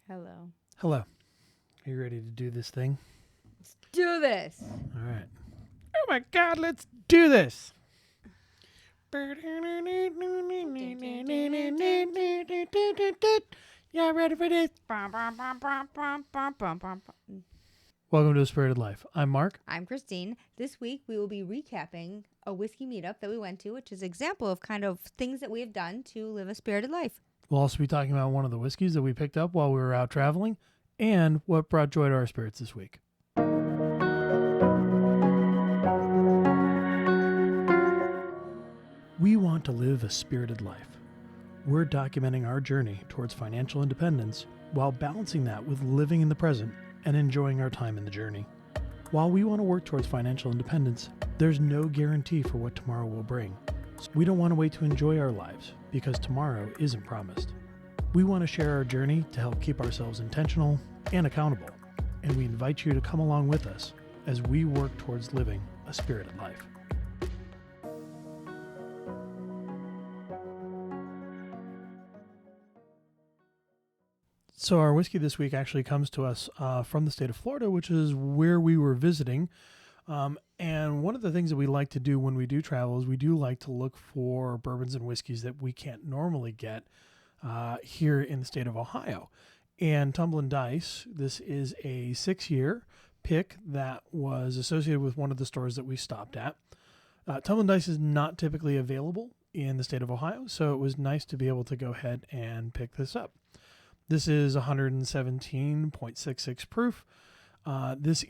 Hello. Hello. Are you ready to do this thing? Let's do this. All right. Oh my God, let's do this. Yeah, ready for this? Welcome to A Spirited Life. I'm Mark. I'm Christine. This week we will be recapping a whiskey meetup that we went to, which is an example of kind of things that we have done to live a spirited life. We'll also be talking about one of the whiskeys that we picked up while we were out traveling and what brought joy to our spirits this week. We want to live a spirited life. We're documenting our journey towards financial independence while balancing that with living in the present and enjoying our time in the journey. While we want to work towards financial independence, there's no guarantee for what tomorrow will bring. So we don't want to wait to enjoy our lives because tomorrow isn't promised. We want to share our journey to help keep ourselves intentional and accountable, and we invite you to come along with us as we work towards living a spirited life. So our whiskey this week actually comes to us from the state of Florida, which is where we were visiting. And one of the things that we like to do when we do travel is we do like to look for bourbons and whiskeys that we can't normally get here in the state of Ohio. And Tumbling Dice, this is a 6-year pick that was associated with one of the stores that we stopped at. Tumbling Dice is not typically available in the state of Ohio, so it was nice to be able to go ahead and pick this up. This is 117.66 proof. This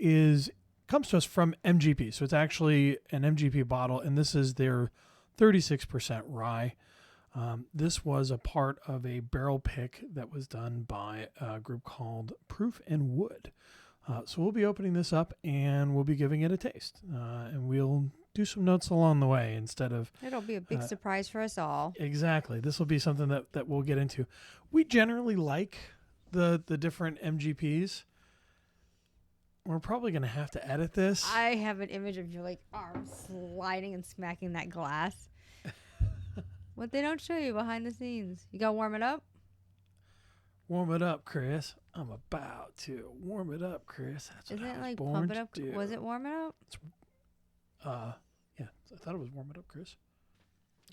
comes to us from MGP, so it's actually an MGP bottle, and this is their 36% rye. This was a part of a barrel pick that was done by a group called Proof and Wood. So we'll be opening this up and we'll be giving it a taste, and we'll do some notes along the way instead of... It'll be a big surprise for us all. Exactly. This will be something that we'll get into. We generally like the different MGPs. We're probably going to have to edit this. I have an image of your arm sliding and smacking that glass. What they don't show you behind the scenes. You got to warm it up? Warm it up, Chris. I'm about to warm it up, Chris. That's what Isn't I was it born pump it to up? do. Was it warm it up? Yeah, I thought it was warm it up, Chris.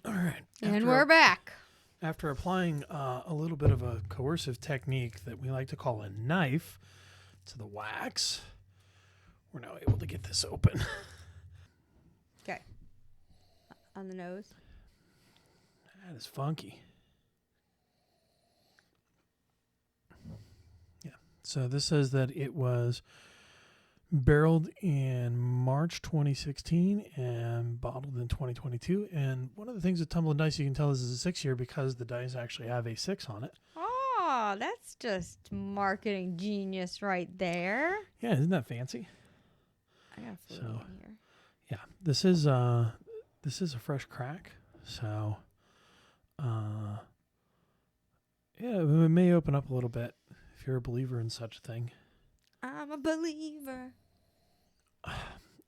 All right. And we're back. After applying a little bit of a coercive technique that we like to call a knife to the wax, we're now able to get this open. Okay. On the nose. That is funky. Yeah. So this says that it was barreled in March 2016 and bottled in 2022. And one of the things with Tumbling Dice you can tell this is a 6-year because the dice actually have a 6 on it. Oh, that's just marketing genius right there. Yeah, isn't that fancy? I got food in here. Yeah, this is a fresh crack. So, yeah, it may open up a little bit if you're a believer in such a thing. I'm a believer.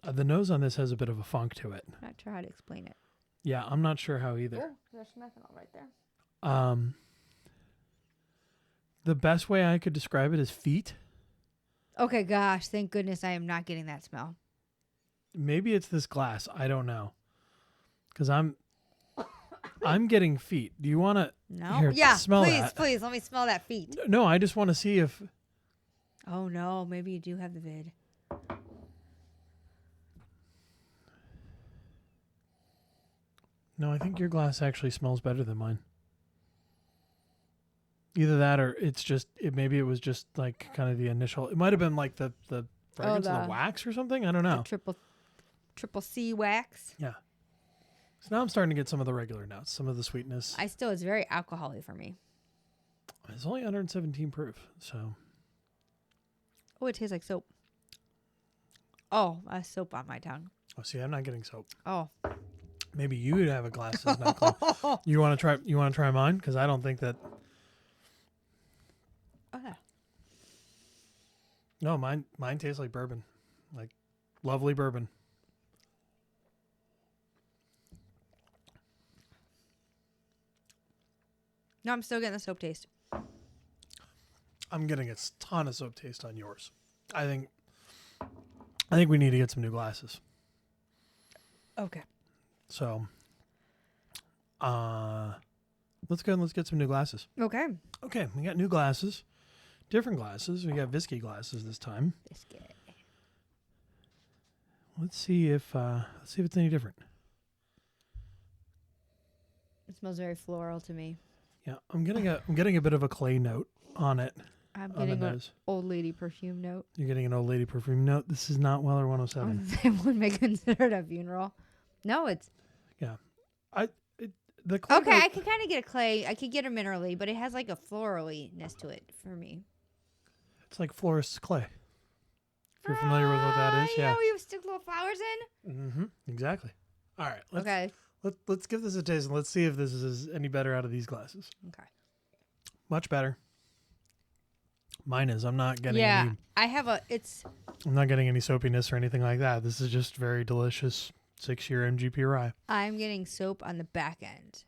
The nose on this has a bit of a funk to it. Not sure how to explain it. Yeah, I'm not sure how either. Oh, there's methanol right there. The best way I could describe it is feet. Okay, gosh, thank goodness I am not getting that smell. Maybe it's this glass. I don't know. Because I'm getting feet. Do you want to smell that? Please, let me smell that feet. No, I just want to see if... Oh, no, maybe you do have the vid. No, I think your glass actually smells better than mine. Either that or maybe it was just like kind of the initial... It might have been like the fragrance of the wax or something. I don't know. Triple C wax. Yeah. So now I'm starting to get some of the regular notes, some of the sweetness. It's very alcoholic for me. It's only 117 proof, so... Oh, it tastes like soap. Oh, a soap on my tongue. Oh, see, I'm not getting soap. Oh. Maybe you would have a glass that's not clean. You want to try mine? Because I don't think that... Okay. No, mine tastes like bourbon. Like lovely bourbon. No, I'm still getting the soap taste. I'm getting a ton of soap taste on yours. I think we need to get some new glasses. Okay. So, let's go and let's get some new glasses. Okay. Okay, we got new glasses, different glasses. We got Whiskey glasses this time. Whiskey. Let's see if it's any different. It smells very floral to me. Yeah, I'm getting a bit of a clay note on it. I'm getting an old lady perfume note. You're getting an old lady perfume note. This is not Weller 107. It wouldn't be considered a funeral. No, it's... Yeah. The clay okay, note, I could kind of get a clay. I could get a minerally, but it has like a florally-ness to it for me. it's like florist's clay. If you're familiar with what that is, You yeah. know, you stick little flowers in? Mm-hmm. Exactly. All right. Okay. Let's give this a taste and let's see if this is any better out of these glasses. Okay. Much better. Mine is. I'm not getting Yeah, any. I have I'm not getting any soapiness or anything like that. This is just very delicious 6-year MGP rye. I'm getting soap on the back end.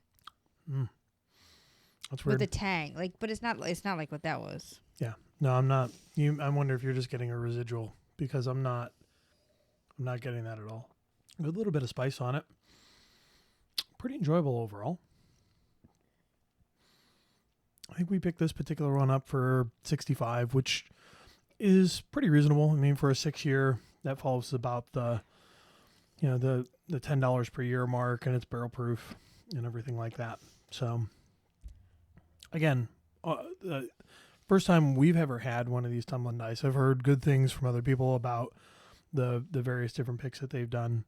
That's weird. With a tang. But it's not like what that was. Yeah. No, I'm not. I wonder if you're just getting a residual because I'm not getting that at all. A little bit of spice on it. Pretty enjoyable overall. I think we picked this particular one up for $65, which is pretty reasonable. I mean, for a 6-year, that falls about the $10 per year mark, and it's barrel proof and everything like that. So, again, the first time we've ever had one of these Tumbling Dice. I've heard good things from other people about the various different picks that they've done.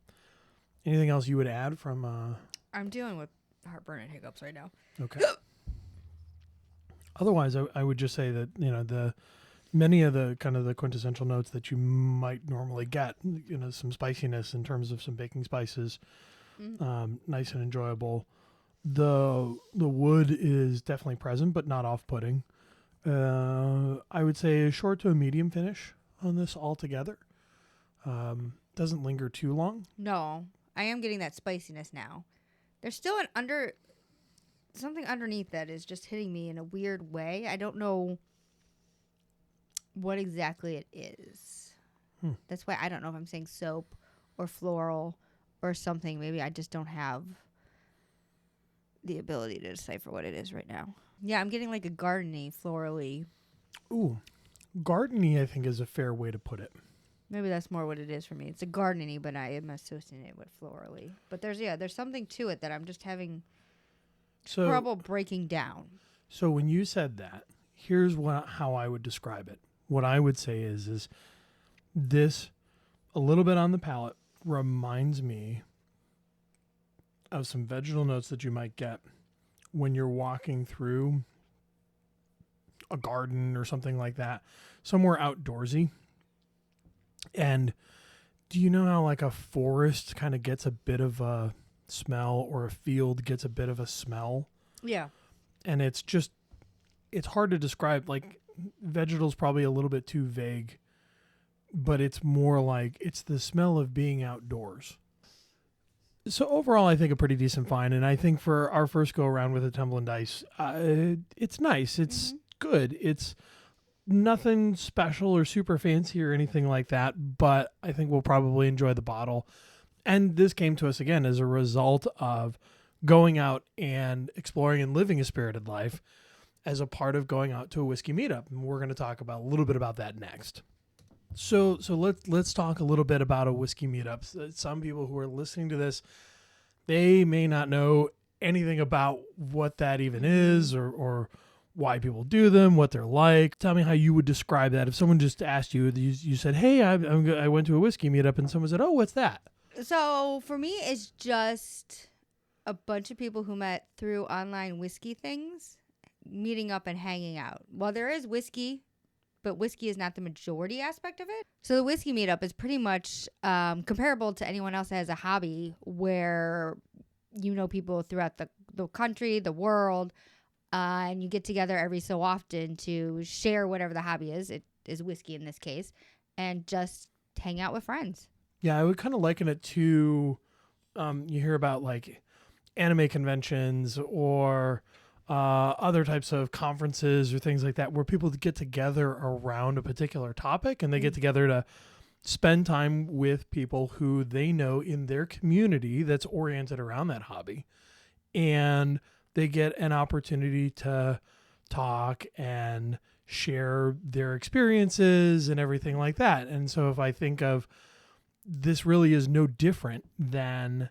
Anything else you would add from? I'm dealing with heartburn and hiccups right now. Okay. Otherwise, I would just say that, the many of the kind of the quintessential notes that you might normally get, some spiciness in terms of some baking spices, nice and enjoyable. The wood is definitely present, but not off-putting. I would say a short to a medium finish on this altogether. Doesn't linger too long. No, I am getting that spiciness now. There's still something underneath that is just hitting me in a weird way. I don't know what exactly it is. That's why I don't know if I'm saying soap or floral or something. Maybe I just don't have the ability to decipher what it is right now. Yeah, I'm getting like a gardeny, florally. Ooh, gardeny I think is a fair way to put it. Maybe that's more what it is for me. It's a gardeny, but I am associating it with florally. But there's something to it that I'm just having trouble breaking down. So when you said that, here's how I would describe it. What I would say is this, a little bit on the palate, reminds me of some vegetal notes that you might get when you're walking through a garden or something like that, somewhere outdoorsy. And do you know how like a forest kind of gets a bit of a smell, or a field gets a bit of a smell? Yeah. And it's hard to describe. Like, vegetal's probably a little bit too vague, but it's more like it's the smell of being outdoors. So overall, I think a pretty decent find. And I think for our first go around with the Tumbling Dice, it's nice. It's good. It's nothing special or super fancy or anything like that, but I think we'll probably enjoy the bottle. And this came to us again as a result of going out and exploring and living a spirited life as a part of going out to a whiskey meetup. And we're going to talk about a little bit about that next. So let's talk a little bit about a whiskey meetup. Some people who are listening to this, they may not know anything about what that even is, or why people do them, what they're like. Tell me how you would describe that. If someone just asked you, you said, "Hey, I went to a whiskey meetup," and someone said, "Oh, what's that?" So for me, it's just a bunch of people who met through online whiskey things, meeting up and hanging out. Well, there is whiskey, but whiskey is not the majority aspect of it. So the whiskey meetup is pretty much comparable to anyone else that has a hobby, where you know people throughout the country, the world, and you get together every so often to share whatever the hobby is. It is whiskey in this case, and just hang out with friends. Yeah, I would kind of liken it to, you hear about like anime conventions or other types of conferences or things like that where people get together around a particular topic and they get together to spend time with people who they know in their community that's oriented around that hobby. And they get an opportunity to talk and share their experiences and everything like that. And so if I think of this really is no different than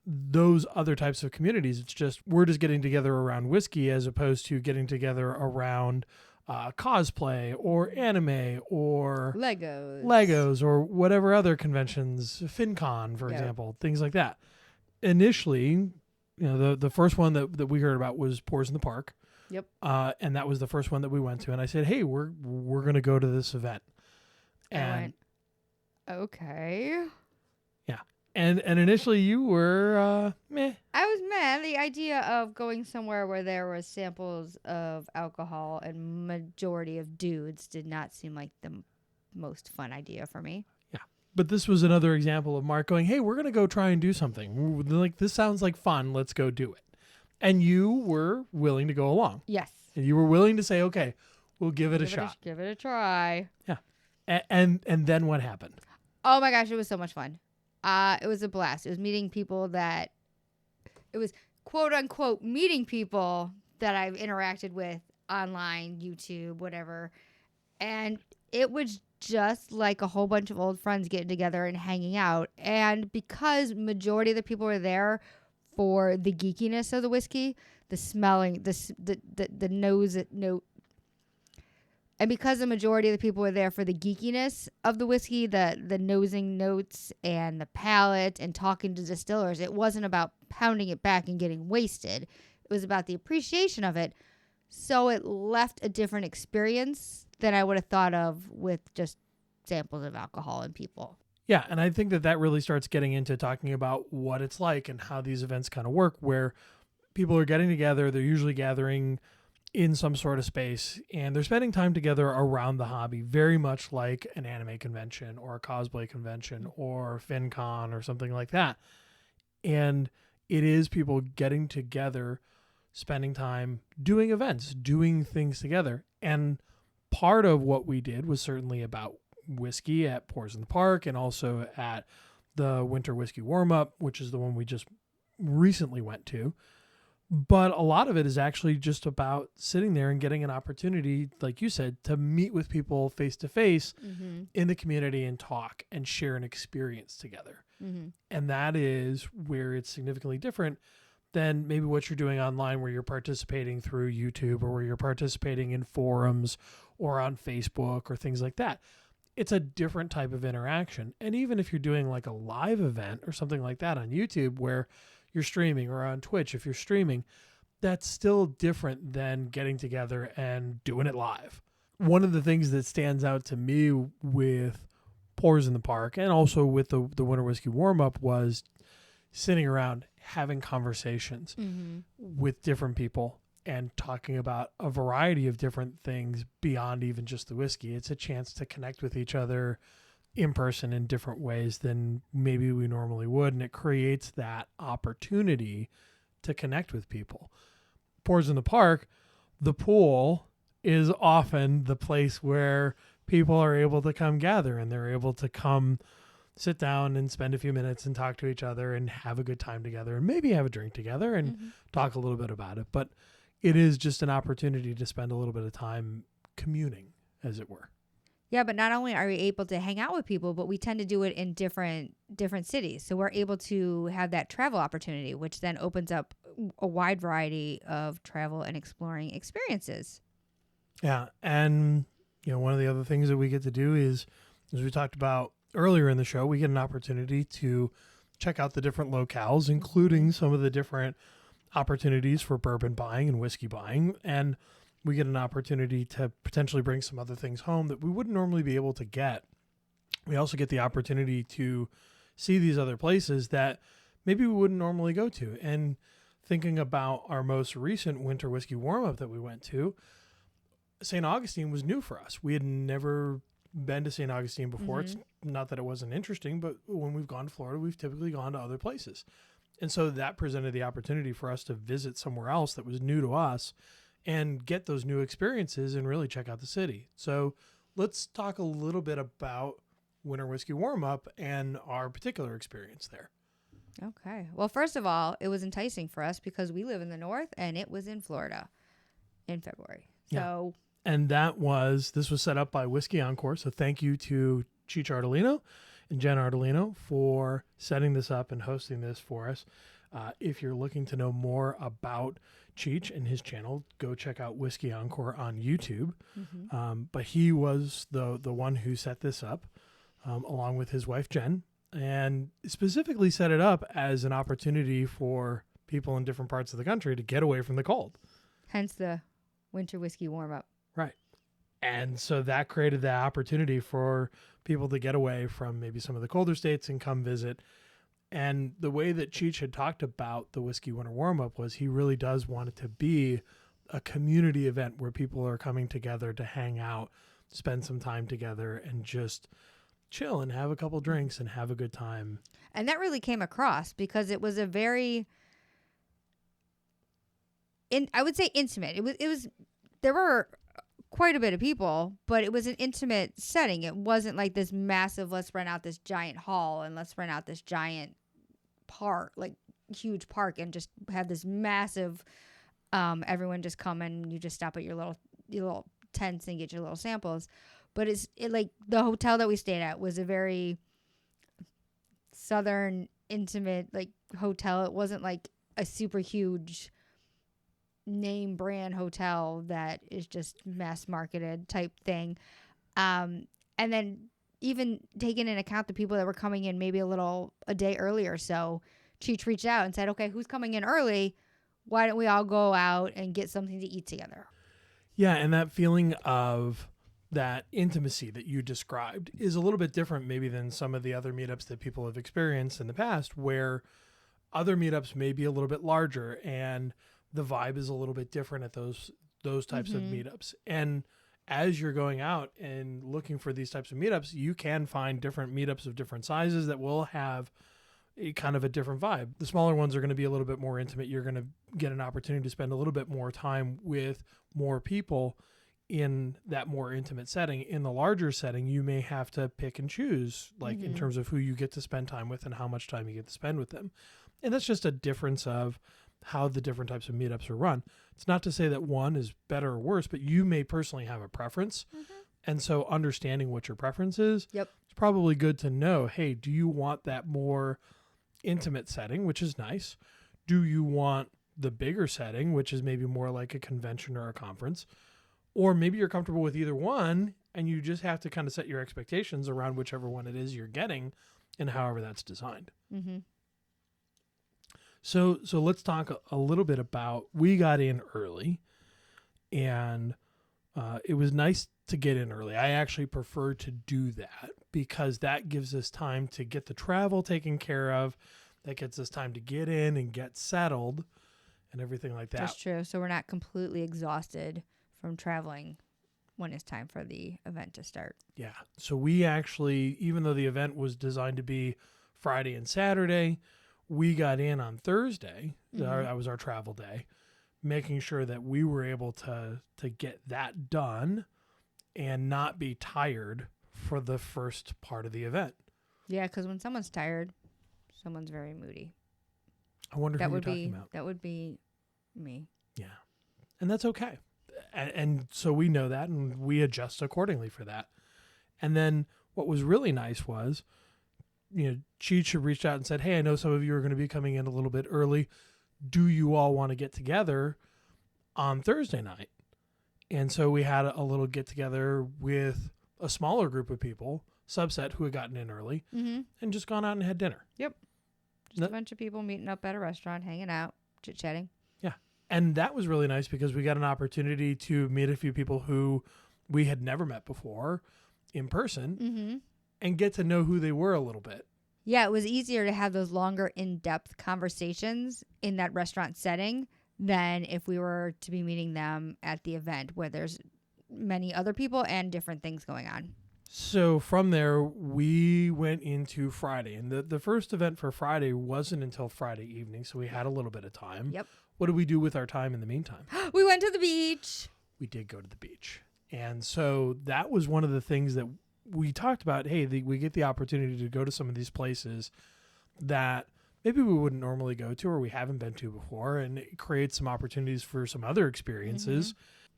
those other types of communities. It's just we're just getting together around whiskey as opposed to getting together around cosplay or anime or Legos or whatever other conventions, FinCon, for example, things like that. Initially, the first one that we heard about was Pours in the Park. Yep. And that was the first one that we went to. And I said, hey, we're going to go to this event. And I went, okay. Yeah. And initially you were meh. I was meh. The idea of going somewhere where there were samples of alcohol and majority of dudes did not seem like the most fun idea for me. Yeah. But this was another example of Mark going, hey, we're going to go try and do something. Like, this sounds like fun. Let's go do it. And you were willing to go along. Yes. And you were willing to say, okay, we'll give it a shot. Give it a try. Yeah. And then what happened? Oh my gosh, it was so much fun. It was a blast. It was meeting people that, it was quote unquote meeting people that I've interacted with online, YouTube, whatever. And it was just like a whole bunch of old friends getting together and hanging out. And because majority of the people were there for the geekiness of the whiskey, the smelling, the nose note, and because the majority of the people were there for the geekiness of the whiskey, the nosing notes and the palate and talking to distillers, it wasn't about pounding it back and getting wasted. It was about the appreciation of it. So it left a different experience than I would have thought of with just samples of alcohol and people. Yeah, and I think that really starts getting into talking about what it's like and how these events kind of work, where people are getting together. They're usually gathering in some sort of space, and they're spending time together around the hobby, very much like an anime convention or a cosplay convention or FinCon or something like that. And it is people getting together, spending time doing events, doing things together. And part of what we did was certainly about whiskey at Pours in the Park and also at the Winter Whiskey Warmup, which is the one we just recently went to. But a lot of it is actually just about sitting there and getting an opportunity, like you said, to meet with people face to face in the community and talk and share an experience together. Mm-hmm. And that is where it's significantly different than maybe what you're doing online, where you're participating through YouTube or where you're participating in forums or on Facebook or things like that. It's a different type of interaction. And even if you're doing like a live event or something like that on YouTube where you're streaming, or on Twitch if you're streaming, that's still different than getting together and doing it live. One of the things that stands out to me with Pours in the Park and also with the Winter Whiskey Warmup was sitting around having conversations with different people and talking about a variety of different things beyond even just the whiskey. It's a chance to connect with each other in person in different ways than maybe we normally would. And it creates that opportunity to connect with people. Pours in the Park, the pool is often the place where people are able to come gather and they're able to come sit down and spend a few minutes and talk to each other and have a good time together and maybe have a drink together and talk a little bit about it. But it is just an opportunity to spend a little bit of time communing, as it were. Yeah, but not only are we able to hang out with people, but we tend to do it in different cities. So we're able to have that travel opportunity, which then opens up a wide variety of travel and exploring experiences. Yeah, and one of the other things that we get to do is, as we talked about earlier in the show, we get an opportunity to check out the different locales, including some of the different opportunities for bourbon buying and whiskey buying, and we get an opportunity to potentially bring some other things home that we wouldn't normally be able to get. We also get the opportunity to see these other places that maybe we wouldn't normally go to. And thinking about our most recent Winter Whiskey Warmup that we went to, St. Augustine was new for us. We had never been to St. Augustine before. It's not that it wasn't interesting, but when we've gone to Florida, we've typically gone to other places. And so that presented the opportunity for us to visit somewhere else that was new to us and get those new experiences and really check out the city. So let's talk a little bit about Winter Whiskey Warmup and our particular experience there. Okay. Well, first of all, it was enticing for us because we live in the north and it was in Florida in February. So, and this was set up by Whiskey Encore. So thank you to Cheech Ardolino and Jen Ardolino for setting this up and hosting this for us. If you're looking to know more about Cheech and his channel, go check out Whiskey Encore on YouTube. But he was the one who set this up along with his wife, Jen, and specifically set it up as an opportunity for people in different parts of the country to get away from the cold. Hence the Winter Whiskey Warmup. Right. And so that created the opportunity for people to get away from maybe some of the colder states and come visit. And the way that Cheech had talked about the Whiskey Winter Warmup was he really does want it to be a community event where people are coming together to hang out, spend some time together, and just chill and have a couple drinks and have a good time. And that really came across because it was a very, I would say intimate. It was, there were quite a bit of people, but it was an intimate setting. It wasn't like this massive, let's rent out this giant hall and let's rent out this giant park, like huge park, and just have this massive, everyone just come and you just stop at your little tents and get your little samples. But like the hotel that we stayed at was a very southern, intimate like hotel. It wasn't like a super huge name brand hotel that is just mass marketed type thing. And then even taking into account the people that were coming in maybe a day earlier. So Cheech reached out and said, okay, who's coming in early? Why don't we all go out and get something to eat together? Yeah. And that feeling of that intimacy that you described is a little bit different maybe than some of the other meetups that people have experienced in the past, where other meetups may be a little bit larger and the vibe is a little bit different at those types of meetups. And as you're going out and looking for these types of meetups, you can find different meetups of different sizes that will have a kind of a different vibe. The smaller ones are going to be a little bit more intimate. You're going to get an opportunity to spend a little bit more time with more people in that more intimate setting. In the larger setting, you may have to pick and choose, like in terms of who you get to spend time with and how much time you get to spend with them. And that's just a difference of how the different types of meetups are run. It's not to say that one is better or worse, but you may personally have a preference. And so understanding what your preference is, it's probably good to know, hey, do you want that more intimate setting, which is nice? Do you want the bigger setting, which is maybe more like a convention or a conference? Or maybe you're comfortable with either one and you just have to kind of set your expectations around whichever one it is you're getting and however that's designed. So let's talk a little bit about, we got in early and it was nice to get in early. I actually prefer to do that because that gives us time to get the travel taken care of. That gets us time to get in and get settled and everything like that. That's true. So we're not completely exhausted from traveling when it's time for the event to start. Yeah. So we actually, even though the event was designed to be Friday and Saturday, we got in on Thursday. That was our travel day, making sure that we were able to get that done and not be tired for the first part of the event. Yeah, because when someone's tired, someone's very moody. I wonder who you're talking about. That would be me. Yeah. And that's okay. And so we know that and we adjust accordingly for that. And then what was really nice was, Cheech had reached out and said, hey, I know some of you are going to be coming in a little bit early. Do you all want to get together on Thursday night? And so we had a little get together with a smaller group of people, subset who had gotten in early and just gone out and had dinner. Yep. Just a bunch of people meeting up at a restaurant, hanging out, chit-chatting. Yeah. And that was really nice because we got an opportunity to meet a few people who we had never met before in person and get to know who they were a little bit. Yeah, it was easier to have those longer, in-depth conversations in that restaurant setting than if we were to be meeting them at the event where there's many other people and different things going on. So from there, we went into Friday. And the first event for Friday wasn't until Friday evening, so we had a little bit of time. Yep. What did we do with our time in the meantime? We went to the beach. We did go to the beach. And so that was one of the things that we talked about. Hey, we get the opportunity to go to some of these places that maybe we wouldn't normally go to or we haven't been to before, and it creates some opportunities for some other experiences.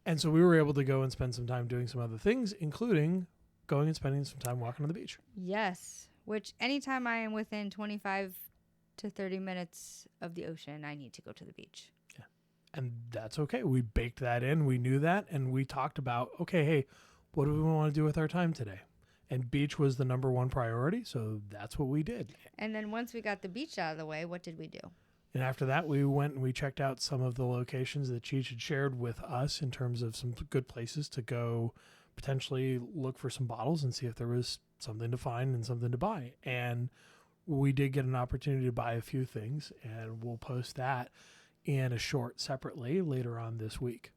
And so we were able to go and spend some time doing some other things, including going and spending some time walking on the beach. Yes, which anytime I am within 25 to 30 minutes of the ocean, I need to go to the beach. Yeah. And that's okay. We baked that in. We knew that. And we talked about, okay, hey, what do we want to do with our time today? And beach was the number one priority. So that's what we did. And then once we got the beach out of the way, what did we do? And after that, we went and we checked out some of the locations that Cheech had shared with us in terms of some good places to go potentially look for some bottles and see if there was something to find and something to buy. And we did get an opportunity to buy a few things, and we'll post that in a short separately later on this week.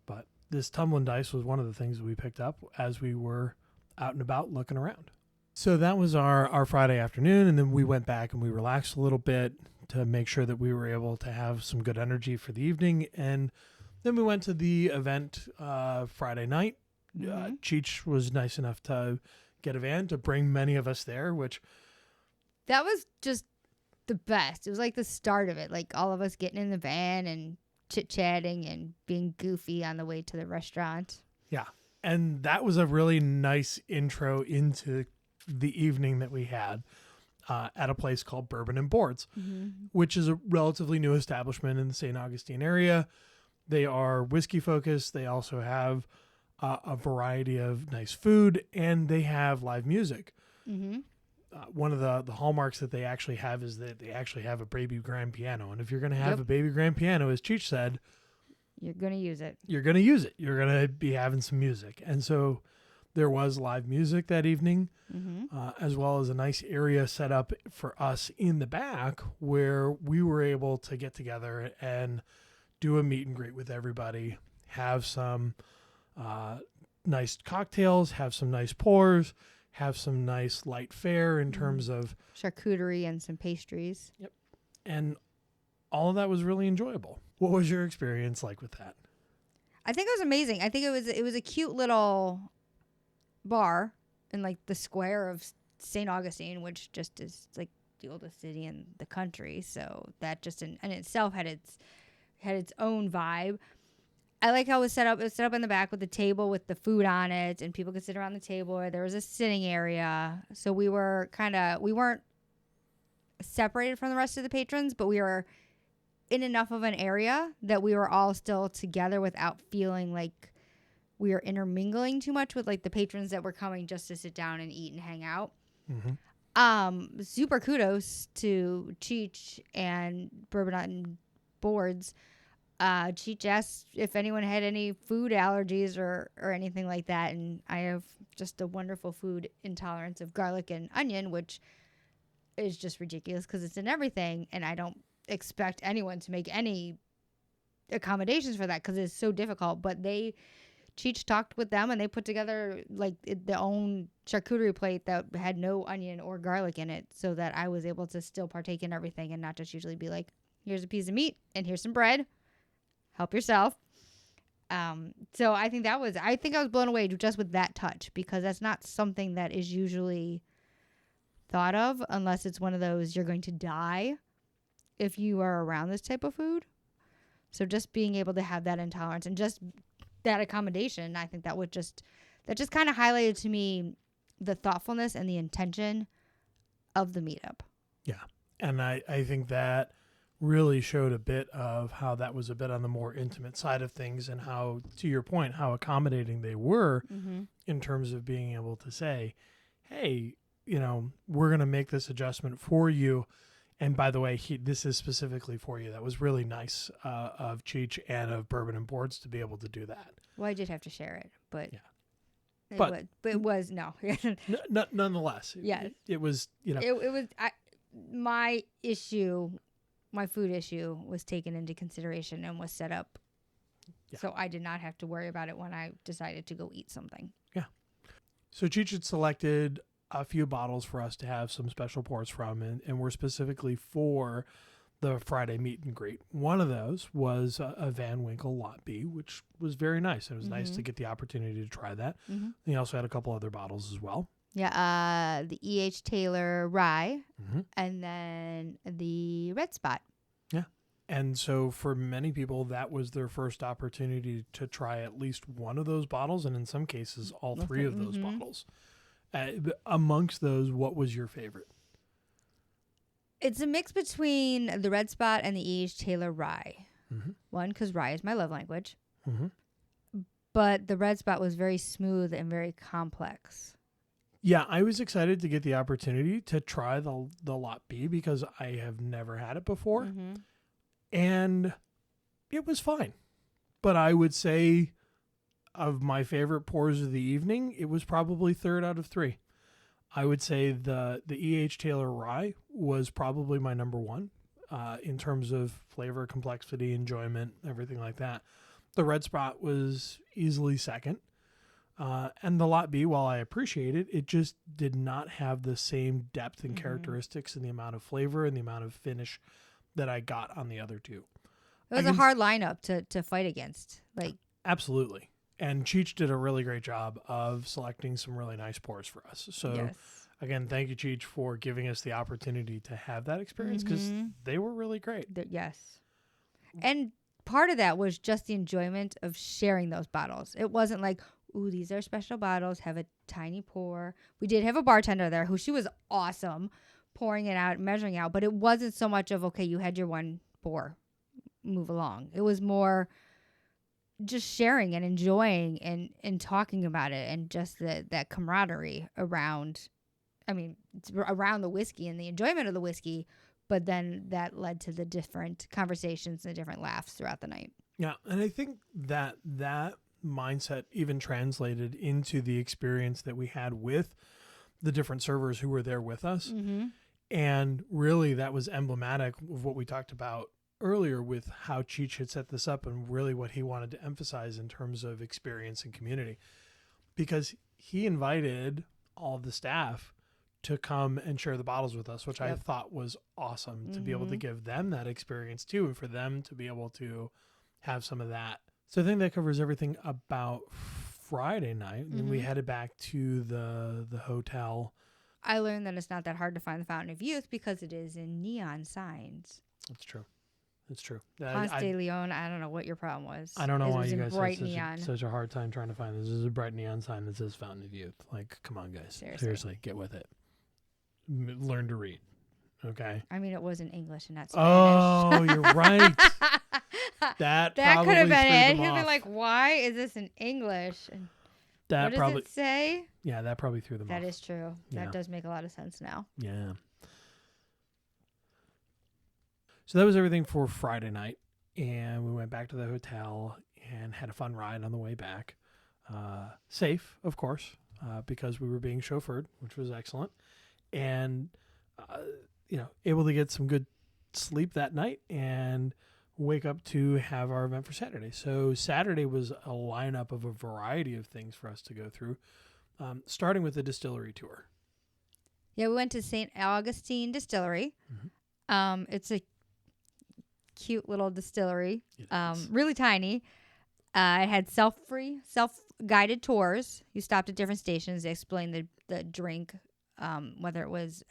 But this Tumbling Dice was one of the things that we picked up as we were out and about looking around. So that was our Friday afternoon, and then we went back and we relaxed a little bit to make sure that we were able to have some good energy for the evening. And then we went to the event Friday night. Cheech was nice enough to get a van to bring many of us there, which... That was just the best. It was like the start of it. Like all of us getting in the van and chit-chatting and being goofy on the way to the restaurant. Yeah. And that was a really nice intro into the evening that we had at a place called Bourbon and Boards, which is a relatively new establishment in the St. Augustine area. They are whiskey focused. They also have a variety of nice food, and they have live music. One of the hallmarks that they actually have is that they actually have a baby grand piano. And if you're going to have a baby grand piano, as Cheech said, you're going to use it. You're going to use it. You're going to be having some music. And so there was live music that evening, as well as a nice area set up for us in the back where we were able to get together and do a meet and greet with everybody, have some nice cocktails, have some nice pours, have some nice light fare in terms of charcuterie and some pastries. Yep. And all of that was really enjoyable. What was your experience like with that? I think it was amazing. I think it was a cute little bar in like the square of St. Augustine, which just is like the oldest city in the country. So that just in itself had its own vibe. I like how it was set up. It was set up in the back with a table with the food on it, and people could sit around the table. There was a sitting area, so we weren't separated from the rest of the patrons, but we were in enough of an area that we were all still together without feeling like we were intermingling too much with like the patrons that were coming just to sit down and eat and hang out. Super kudos to Cheech and Bourbon on Boards. Cheech asked if anyone had any food allergies or anything like that, and I have just a wonderful food intolerance of garlic and onion, which is just ridiculous because it's in everything, and I don't expect anyone to make any accommodations for that because it's so difficult. But Cheech talked with them, and they put together like their own charcuterie plate that had no onion or garlic in it, so that I was able to still partake in everything and not just usually be like, here's a piece of meat and here's some bread. Help yourself. So I think I was blown away just with that touch, because that's not something that is usually thought of unless it's one of those you're going to die if you are around this type of food. So just being able to have that intolerance and just that accommodation, I think that just kind of highlighted to me the thoughtfulness and the intention of the meetup. Yeah. And I think that really showed a bit of how that was a bit on the more intimate side of things, and how, to your point, how accommodating they were in terms of being able to say, hey, we're going to make this adjustment for you. And by the way, this is specifically for you. That was really nice of Cheech and of Bourbon and Boards to be able to do that. Well, I did have to share it, but yeah. But it was no. Nonetheless, yeah, it was it was my food issue was taken into consideration and was set up, so I did not have to worry about it when I decided to go eat something. Yeah. So Cheech had selected a few bottles for us to have some special pours from, and were specifically for the Friday meet and greet. One of those was a Van Winkle Lot B, which was very nice. It was nice to get the opportunity to try that. He also had a couple other bottles as well. Yeah, the E.H. Taylor Rye, and then the Red Spot. Yeah. And so for many people, that was their first opportunity to try at least one of those bottles, and in some cases, all three of those bottles. Amongst those, what was your favorite? It's a mix between the Red Spot and the E.H. Taylor Rye. One, because rye is my love language. But the Red Spot was very smooth and very complex. Yeah, I was excited to get the opportunity to try the Lot B because I have never had it before. And it was fine. But I would say of my favorite pours of the evening, it was probably third out of three. I would say the E.H. Taylor Rye was probably my number one in terms of flavor, complexity, enjoyment, everything like that. The Red Spot was easily second. And the Lot B, while I appreciate it, it just did not have the same depth and characteristics and the amount of flavor and the amount of finish that I got on the other two. It was a hard lineup to fight against. Absolutely. And Cheech did a really great job of selecting some really nice pours for us. So, again, thank you, Cheech, for giving us the opportunity to have that experience because they were really great. Yes. And part of that was just the enjoyment of sharing those bottles. It wasn't like, ooh, these are special bottles, have a tiny pour. We did have a bartender there she was awesome, pouring it out, measuring out. But it wasn't so much of, okay, you had your one pour, move along. It was more just sharing and enjoying and talking about it and just that camaraderie around the whiskey and the enjoyment of the whiskey, but then that led to the different conversations and the different laughs throughout the night. Yeah, and I think that mindset even translated into the experience that we had with the different servers who were there with us. And really that was emblematic of what we talked about earlier with how Cheech had set this up and really what he wanted to emphasize in terms of experience and community, because he invited all of the staff to come and share the bottles with us, which I thought was awesome to be able to give them that experience too, and for them to be able to have some of that. So I think that covers everything about Friday night. And then we headed back to the hotel. I learned that it's not that hard to find the Fountain of Youth because it is in neon signs. That's true. It's true. Ponce de Leon, I don't know what your problem was. I don't know why you guys had such a hard time trying to find this. This is a bright neon sign that says Fountain of Youth. Like, come on, guys. Seriously, get with it. Learn to read. Okay? I mean, it was in English and not Spanish. Oh, you're right. That could have been it. He'd be like, why is this in English? And what does it say? Yeah, that probably threw them off. That is true. Yeah. That does make a lot of sense now. Yeah. So that was everything for Friday night. And we went back to the hotel and had a fun ride on the way back. Safe, of course, because we were being chauffeured, which was excellent. And, able to get some good sleep that night and wake up to have our event for Saturday. So Saturday was a lineup of a variety of things for us to go through, starting with the distillery tour. Yeah, we went to St. Augustine Distillery. It's a cute little distillery, really tiny. It had self-guided tours. You stopped at different stations. They explained the drink, whether it was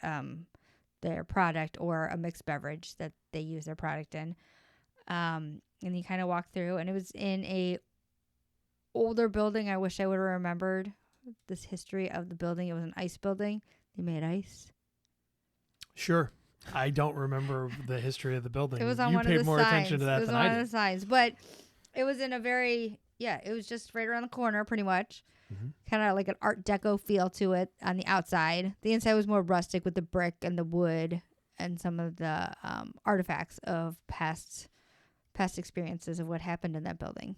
their product or a mixed beverage that they use their product in. And you kind of walk through, and it was in a older building. I wish I would have remembered this history of the building. It was an ice building. They made ice. Sure. I don't remember the history of the building. It was on one of the signs. You paid more attention to that than I did. It was one of the signs. But it was in a it was just right around the corner pretty much. Kind of like an Art Deco feel to it on the outside. The inside was more rustic with the brick and the wood and some of the artifacts of past experiences of what happened in that building.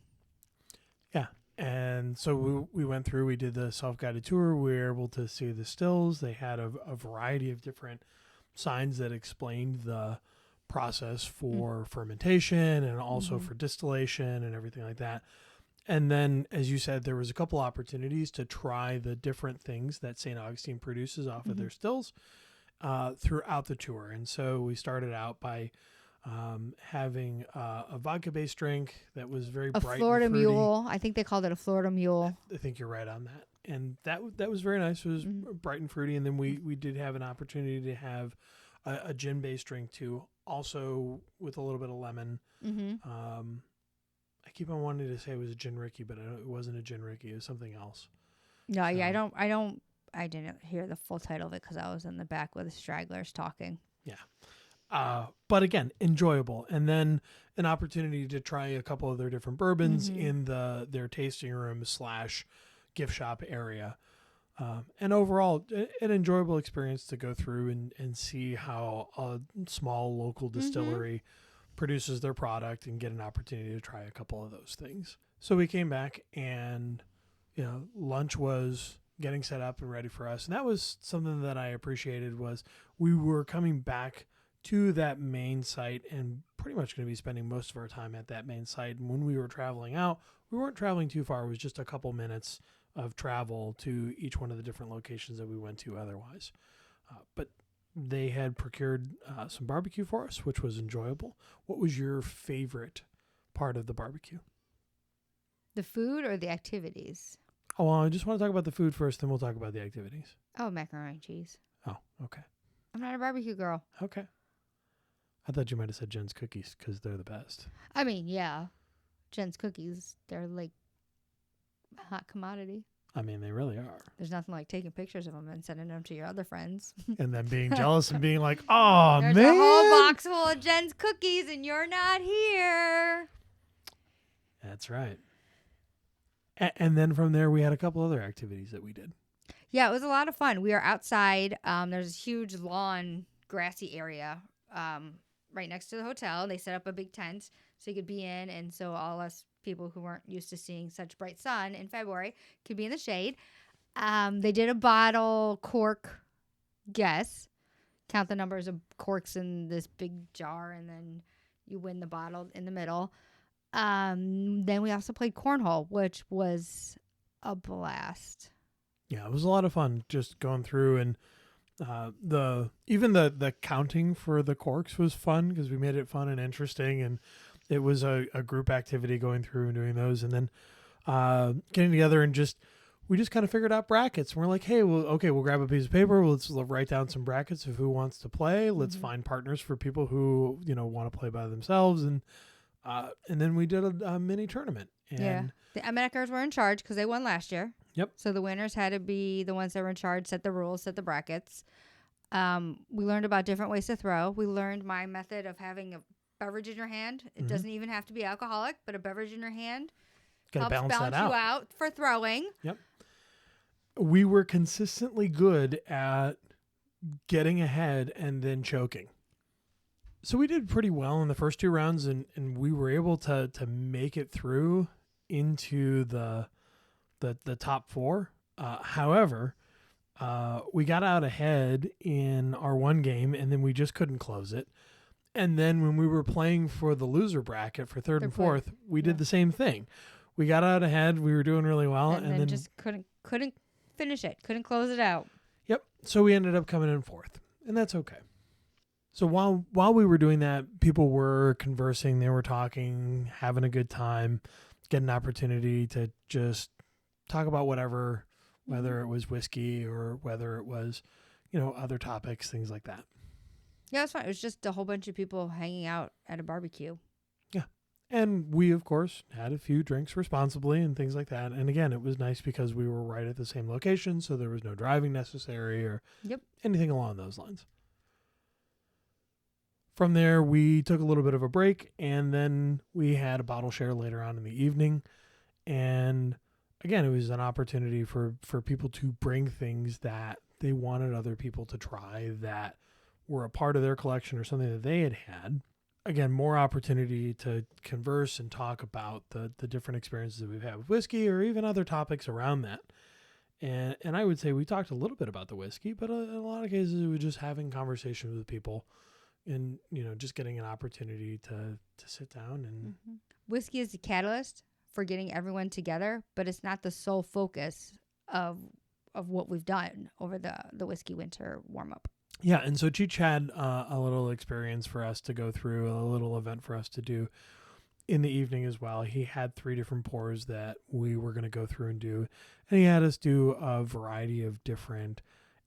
Yeah. And so we went through, we did the self-guided tour. We were able to see the stills. They had a variety of different signs that explained the process for fermentation and also for distillation and everything like that. And then, as you said, there was a couple opportunities to try the different things that St. Augustine produces off of their stills throughout the tour. And so we started out by having a vodka-based drink that was very bright Florida and fruity. Mule. I think they called it a Florida Mule. I think you're right on that. And that was very nice. It was bright and fruity. And then we did have an opportunity to have a gin-based drink too, also with a little bit of lemon. I keep on wanting to say it was a gin Ricky, but it wasn't a gin Ricky. It was something else. No, yeah, I didn't hear the full title of it because I was in the back with the stragglers talking. Yeah. But again, enjoyable. And then an opportunity to try a couple of their different bourbons in their tasting room / gift shop area. And overall, an enjoyable experience to go through and see how a small local distillery produces their product and get an opportunity to try a couple of those things. So we came back and, lunch was getting set up and ready for us. And that was something that I appreciated was we were coming back to that main site and pretty much going to be spending most of our time at that main site. And when we were traveling out, we weren't traveling too far. It was just a couple minutes of travel to each one of the different locations that we went to otherwise. But they had procured some barbecue for us, which was enjoyable. What was your favorite part of the barbecue? The food or the activities? Oh, well, I just want to talk about the food first, then we'll talk about the activities. Oh, macaroni and cheese. Oh, okay. I'm not a barbecue girl. Okay. I thought you might have said Jen's cookies because they're the best. I mean, yeah. Jen's cookies, they're like a hot commodity. I mean, they really are. There's nothing like taking pictures of them and sending them to your other friends. And then being jealous and being like, oh, There's man. a whole box full of Jen's cookies and you're not here. That's right. And then from there, we had a couple other activities that we did. Yeah, it was a lot of fun. We were outside. There's a huge lawn, grassy area right next to the hotel. They set up a big tent so you could be in. And so all us people who weren't used to seeing such bright sun in February could be in the shade. They did a bottle cork guess. Count the numbers of corks in this big jar, and then you win the bottle in the middle. Then we also played cornhole, which was a blast. Yeah, it was a lot of fun just going through, and the counting for the corks was fun because we made it fun and interesting, and it was a group activity going through and doing those, and then getting together and we just kind of figured out brackets. And we're like, hey, we'll grab a piece of paper. Let's write down some brackets of who wants to play. Let's find partners for people who want to play by themselves, and then we did a mini tournament. And the Americans were in charge because they won last year. Yep. So the winners had to be the ones that were in charge, set the rules, set the brackets. We learned about different ways to throw. We learned my method of having a beverage in your hand. It doesn't even have to be alcoholic, but a beverage in your hand helps balance you out for throwing. Yep. We were consistently good at getting ahead and then choking. So we did pretty well in the first two rounds, and we were able to make it through into the top four. However, we got out ahead in our one game, and then we just couldn't close it. And then when we were playing for the loser bracket for third and fourth, we did the same thing. We got out ahead. We were doing really well, and then just couldn't finish it. Couldn't close it out. Yep. So we ended up coming in fourth, and that's okay. So while we were doing that, people were conversing, they were talking, having a good time, getting an opportunity to just talk about whatever, whether it was whiskey or whether it was, other topics, things like that. Yeah, it was fun. It was just a whole bunch of people hanging out at a barbecue. Yeah. And we, of course, had a few drinks responsibly and things like that. And again, it was nice because we were right at the same location, so there was no driving necessary or anything along those lines. From there, we took a little bit of a break, and then we had a bottle share later on in the evening. And again, it was an opportunity for people to bring things that they wanted other people to try that were a part of their collection or something that they had. Again, more opportunity to converse and talk about the different experiences that we've had with whiskey or even other topics around that. And I would say we talked a little bit about the whiskey, but in a lot of cases, it was just having conversations with people. And, just getting an opportunity to sit down and... Whiskey is the catalyst for getting everyone together, but it's not the sole focus of what we've done over the Whiskey Winter Warmup. Yeah, and so Cheech had a little experience for us to go through, a little event for us to do in the evening as well. He had 3 different pours that we were going to go through and do, and he had us do a variety of different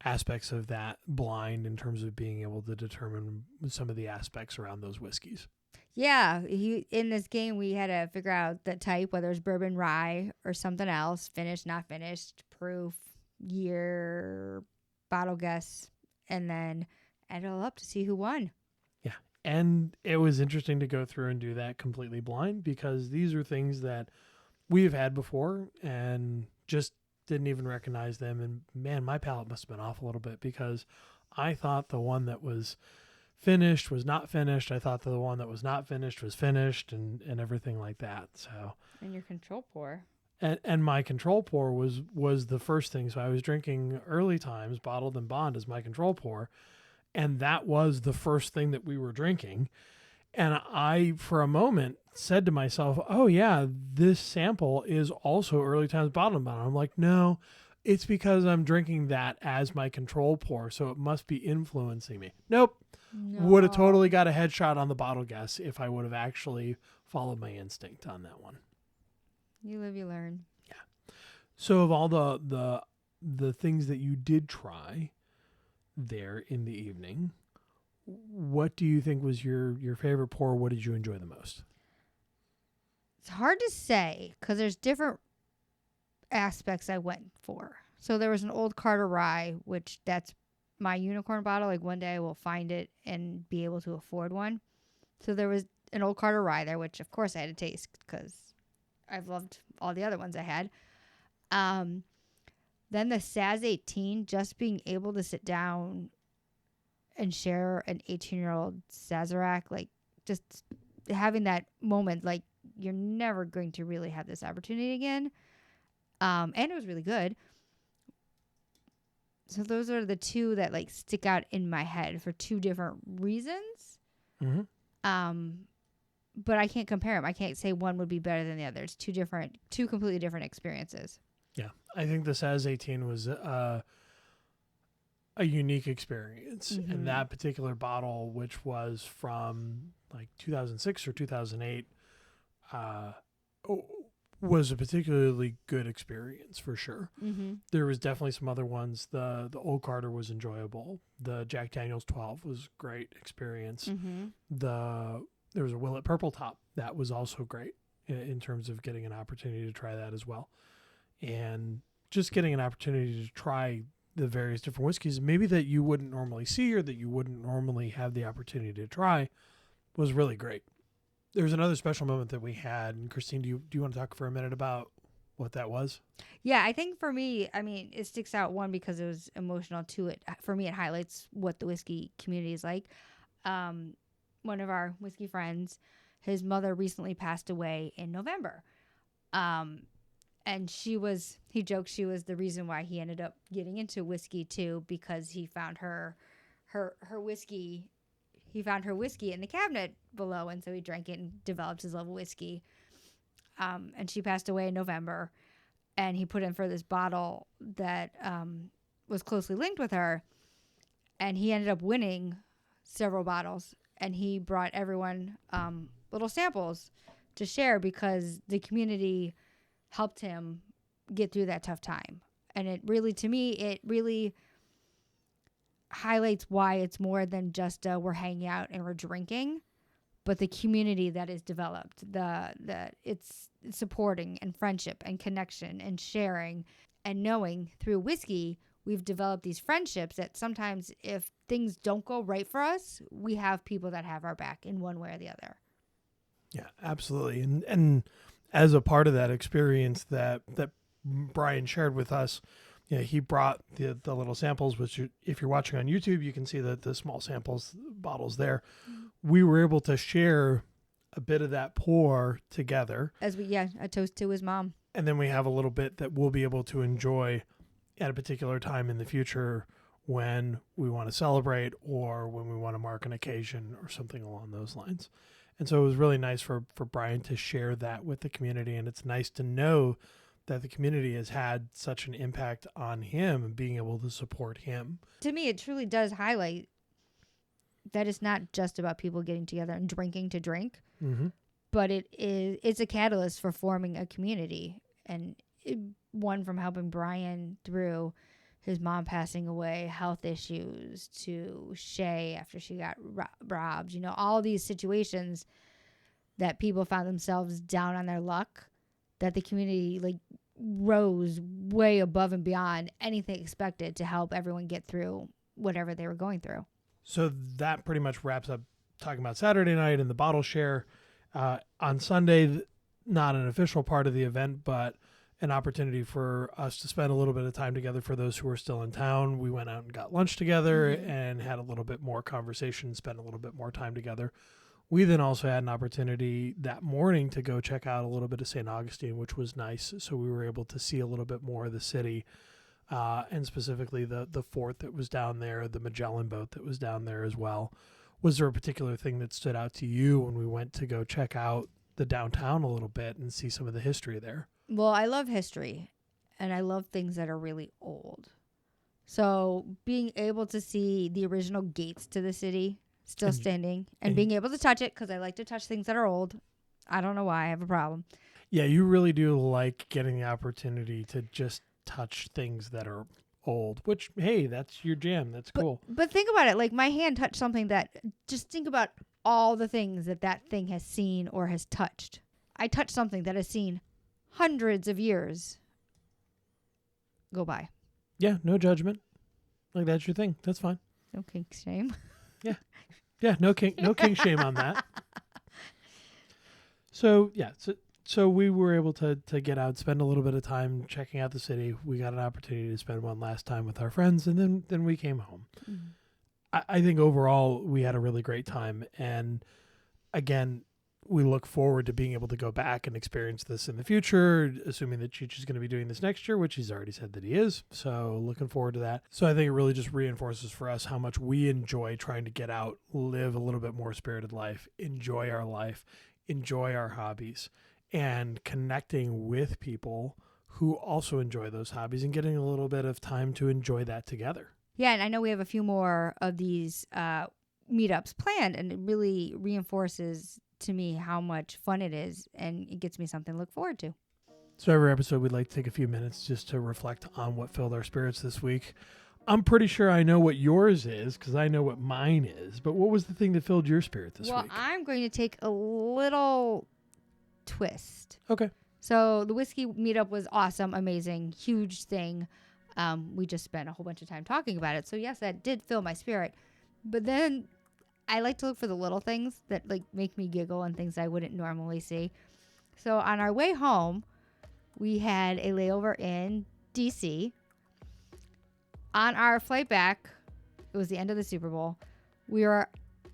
aspects of that blind in terms of being able to determine some of the aspects around those whiskeys. Yeah, in this game we had to figure out the type, whether it's bourbon, rye, or something else, finished, not finished, proof, year, bottle guess, and then add it all up to see who won. Yeah, and it was interesting to go through and do that completely blind because these are things that we've had before and just didn't even recognize them. And man, my palate must have been off a little bit because I thought the one that was finished was not finished. I thought the one that was not finished was finished and everything like that. So, and your control pour. And my control pour was the first thing. So I was drinking Early Times Bottled and Bond as my control pour. And that was the first thing that we were drinking. And I, for a moment, said to myself, oh yeah, this sample is also Early Times Bottled and Bond. I'm like, no, it's because I'm drinking that as my control pour. So it must be influencing me. Nope. No. Would have totally got a headshot on the bottle guess if I would have actually followed my instinct on that one. You live, you learn. Yeah. So of all the things that you did try there in the evening, what do you think was your favorite pour? What did you enjoy the most? It's hard to say because there's different aspects I went for. So there was an Old Carter Rye, which that's my unicorn bottle. Like one day I will find it and be able to afford one. So there was an Old Carter Rye there, which of course I had to taste because I've loved all the other ones I had. Then the Saz 18, just being able to sit down and share an 18-year-old Sazerac, like just having that moment, like you're never going to really have this opportunity again. And it was really good. So those are the 2 that like stick out in my head for 2 different reasons. Mm-hmm. But I can't compare them. I can't say one would be better than the other. It's 2 completely different experiences. Yeah, I think the Saz 18 was a unique experience. Mm-hmm. And that particular bottle, which was from like 2006 or 2008, was a particularly good experience for sure. Mm-hmm. There was definitely some other ones. The Old Carter was enjoyable. The Jack Daniel's 12 was great experience. Mm-hmm. There was a Willet Purple Top that was also great in terms of getting an opportunity to try that as well. And just getting an opportunity to try the various different whiskeys, maybe that you wouldn't normally see or that you wouldn't normally have the opportunity to try, was really great. There's another special moment that we had. And Christine, do you want to talk for a minute about what that was? Yeah, I think for me, I mean, it sticks out, one, because it was emotional. Two, for me, it highlights what the whiskey community is like. One of our whiskey friends, his mother recently passed away in November. And he joked she was the reason why he ended up getting into whiskey too, because he found her whiskey. He found her whiskey in the cabinet below, and so he drank it and developed his love of whiskey. And she passed away in November, and he put in for this bottle that was closely linked with her, and he ended up winning several bottles, and he brought everyone little samples to share because the community helped him get through that tough time. And it really highlights why it's more than just we're hanging out and we're drinking, but the community that is developed, it's supporting and friendship and connection and sharing and knowing through whiskey. We've developed these friendships that sometimes if things don't go right for us, we have people that have our back in one way or the other. Yeah, absolutely. And as a part of that experience that Brian shared with us, he brought the little samples, which if you're watching on YouTube, you can see the small samples bottles there. Mm-hmm. We were able to share a bit of that pour together. A toast to his mom. And then we have a little bit that we'll be able to enjoy at a particular time in the future when we want to celebrate or when we want to mark an occasion or something along those lines. And so it was really nice for Brian to share that with the community. And it's nice to know that the community has had such an impact on him and being able to support him. To me, it truly does highlight that it's not just about people getting together and drinking to drink, Mm-hmm. but it's a catalyst for forming a community. And one from helping Brian through his mom passing away, health issues, to Shay after she got robbed, you know, all these situations that people found themselves down on their luck, that the community like rose way above and beyond anything expected to help everyone get through whatever they were going through. So that pretty much wraps up talking about Saturday night and the bottle share. On Sunday, not an official part of the event, but an opportunity for us to spend a little bit of time together for those who are still in town. We went out and got lunch together and had a little bit more conversation, spent a little bit more time together. We then also had an opportunity that morning to go check out a little bit of St. Augustine, which was nice. So we were able to see a little bit more of the city, and specifically the fort that was down there, the Magellan boat that was down there as well. Was there a particular thing that stood out to you when we went to go check out the downtown a little bit and see some of the history there? Well, I love history, and I love things that are really old. So being able to see the original gates to the city still standing and being able to touch it, because I like to touch things that are old. I don't know why. I have a problem. Yeah, you really do like getting the opportunity to just touch things that are old, which, hey, that's your jam. That's cool. But think about it. Like, my hand touched something that, just think about all the things that thing has seen or has touched. I touched something that has seen hundreds of years go by. Yeah, no judgment. Like, that's your thing. That's fine. No kink shame. Yeah, no king shame on that. So yeah, so we were able to get out, spend a little bit of time checking out the city. We got an opportunity to spend one last time with our friends, and then we came home. Mm-hmm. I think overall we had a really great time, and again, we look forward to being able to go back and experience this in the future, assuming that Cheech is going to be doing this next year, which he's already said that he is. So looking forward to that. So I think it really just reinforces for us how much we enjoy trying to get out, live a little bit more spirited life, enjoy our life, enjoy our hobbies, and connecting with people who also enjoy those hobbies and getting a little bit of time to enjoy that together. Yeah, and I know we have a few more of these meetups planned, and it really reinforces to me how much fun it is, and it gets me something to look forward to. So every episode we'd like to take a few minutes just to reflect on what filled our spirits this week. I'm pretty sure I know what yours is because I know what mine is, but what was the thing that filled your spirit this week? Well, I'm going to take a little twist. Okay. So the whiskey meetup was awesome, amazing, huge thing. We just spent a whole bunch of time talking about it. So yes, that did fill my spirit. But then I like to look for the little things that like make me giggle and things I wouldn't normally see. So on our way home, we had a layover in DC. On our flight back, it was the end of the Super Bowl. We were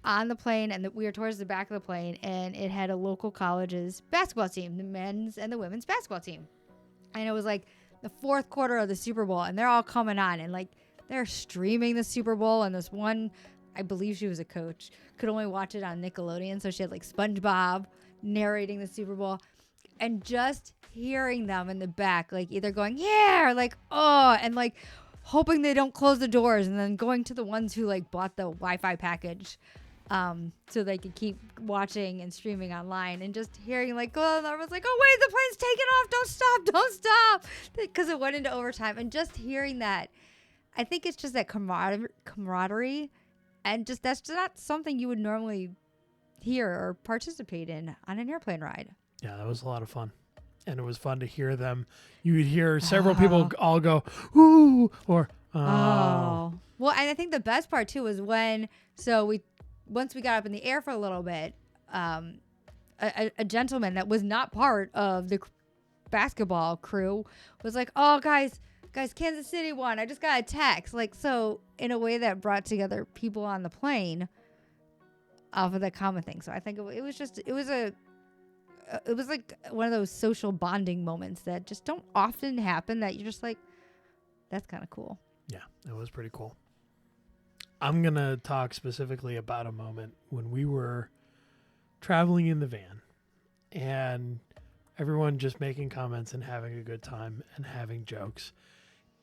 on the plane, and we were towards the back of the plane, and it had a local college's basketball team, the men's and the women's basketball team. And it was like the fourth quarter of the Super Bowl, and they're all coming on, and like they're streaming the Super Bowl, and this one, I believe she was a coach, could only watch it on Nickelodeon, so she had like SpongeBob narrating the Super Bowl, and just hearing them in the back, like either going, yeah, or like, oh, and like hoping they don't close the doors, and then going to the ones who like bought the Wi-Fi package so they could keep watching and streaming online, and just hearing like, oh, and everyone's like, oh wait, the plane's taking off, don't stop, because it went into overtime. And just hearing that, I think it's just that camaraderie, and just that's not something you would normally hear or participate in on an airplane ride. Yeah, that was a lot of fun. And it was fun to hear them. You would hear several people all go, ooh, or, oh. Well, and I think the best part, too, was once we got up in the air for a little bit, a gentleman that was not part of the basketball crew was like, oh, guys, Kansas City won. I just got a text. Like, so in a way that brought together people on the plane off of that common thing. So I think it was like one of those social bonding moments that just don't often happen, that you're just like, that's kind of cool. Yeah, it was pretty cool. I'm going to talk specifically about a moment when we were traveling in the van and everyone just making comments and having a good time and having jokes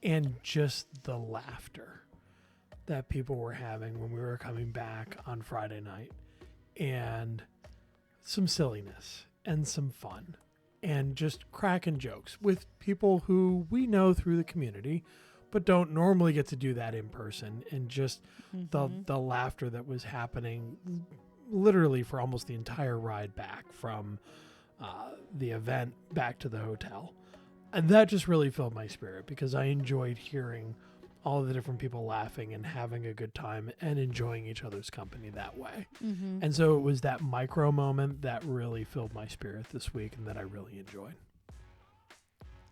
and just the laughter that people were having when we were coming back on Friday night, and some silliness and some fun and just cracking jokes with people who we know through the community but don't normally get to do that in person, and just the laughter that was happening literally for almost the entire ride back from the event back to the hotel. And that just really filled my spirit because I enjoyed hearing all the different people laughing and having a good time and enjoying each other's company that way. And so it was that micro moment that really filled my spirit this week and that I really enjoyed.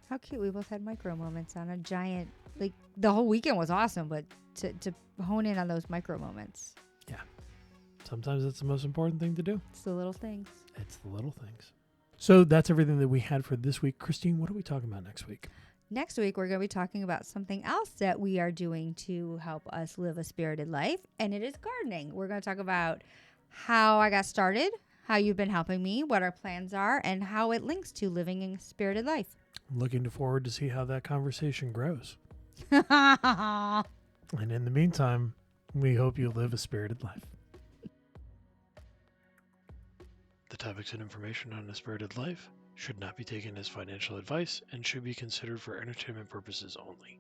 How cute. We both had micro moments on a giant, like the whole weekend was awesome, but to hone in on those micro moments. Yeah. Sometimes it's the most important thing to do. It's the little things. It's the little things. So that's everything that we had for this week. Christine, what are we talking about next week? Next week, we're going to be talking about something else that we are doing to help us live a spirited life, and it is gardening. We're going to talk about how I got started, how you've been helping me, what our plans are, and how it links to living a spirited life. Looking forward to see how that conversation grows. And And in the meantime, we hope you live a spirited life. The topics and information on a spirited life should not be taken as financial advice and should be considered for entertainment purposes only.